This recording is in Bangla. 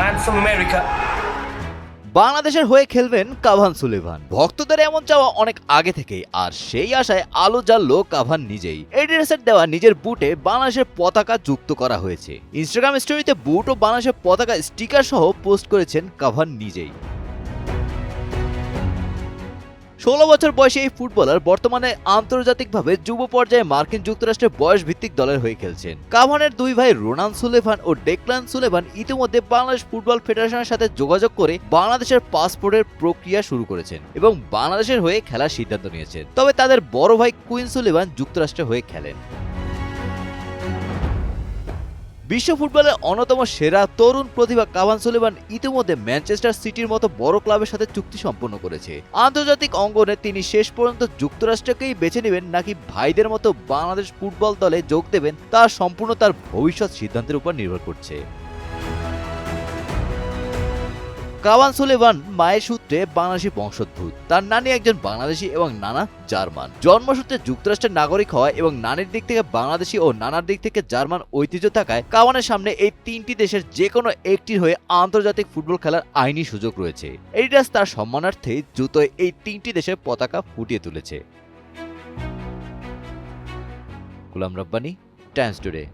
man from America. বাংলাদেশের হয়ে খেলবেন কাভান সুলেভান। ভক্তদের এমন চাওয়া অনেক আগে থেকেই, আর সেই আশায় আলো জ্বাললো কাভান নিজেই। এডিডাসের দেওয়া নিজের বুটে বাংলাদেশের পতাকা যুক্ত করা হয়েছে। ইনস্টাগ্রাম স্টোরিতে বুট ও বাংলাদেশের পতাকা স্টিকার সহ পোস্ট করেছেন কাভান নিজেই। 16 বছর বয়সী এই ফুটবলার বর্তমানে আন্তর্জাতিকভাবে যুব পর্যায়ে মার্কিন যুক্তরাষ্ট্রের বয়স ভিত্তিক দলের হয়ে খেলছেন। কাভানের দুই ভাই রোনান সুলেভান ও ডেকলান সুলেভান ইতিমধ্যে বাংলাদেশ ফুটবল ফেডারেশনের সাথে যোগাযোগ করে বাংলাদেশের পাসপোর্টের প্রক্রিয়া শুরু করেছেন এবং বাংলাদেশের হয়ে খেলার সিদ্ধান্ত নিয়েছেন। তবে তাদের বড় ভাই কুইন সুলেভান যুক্তরাষ্ট্রের হয়ে খেলেন। বিশ্ব ফুটবলের অন্যতম সেরা তরুণ প্রতিভা কাভান সুলেভান ইতিমধ্যে ম্যানচেস্টার সিটির মতো বড় ক্লাবের সাথে চুক্তি সম্পন্ন করেছে। আন্তর্জাতিক অঙ্গনে তিনি শেষ পর্যন্ত যুক্তরাষ্ট্রকেই বেছে নেবেন নাকি ভাইদের মতো বাংলাদেশ ফুটবল দলে যোগ দেবেন তা সম্পূর্ণ তার ভবিষ্যৎ সিদ্ধান্তের উপর নির্ভর করছে। কাভান সুলেভান মায়ের সূত্রে বাংলাদেশি বংশোদ্ভূত। তার নানি একজন বাংলাদেশি এবং নানা জার্মান। জন্মসূত্রে যুক্তরাষ্ট্রের নাগরিক হওয়া এবং নানির দিক থেকে বাংলাদেশি ও নানার দিক থেকে জার্মান ঐতিহ্য থাকায় কাভানের সামনে এই তিনটি দেশের যে কোনো একটির হয়ে আন্তর্জাতিক ফুটবল খেলার আইনি সুযোগ রয়েছে। এডিডাস তার সম্মানার্থে জুতোয় এই তিনটি দেশের পতাকা ফুটিয়ে তুলেছে। Golam Rabbani, Times today.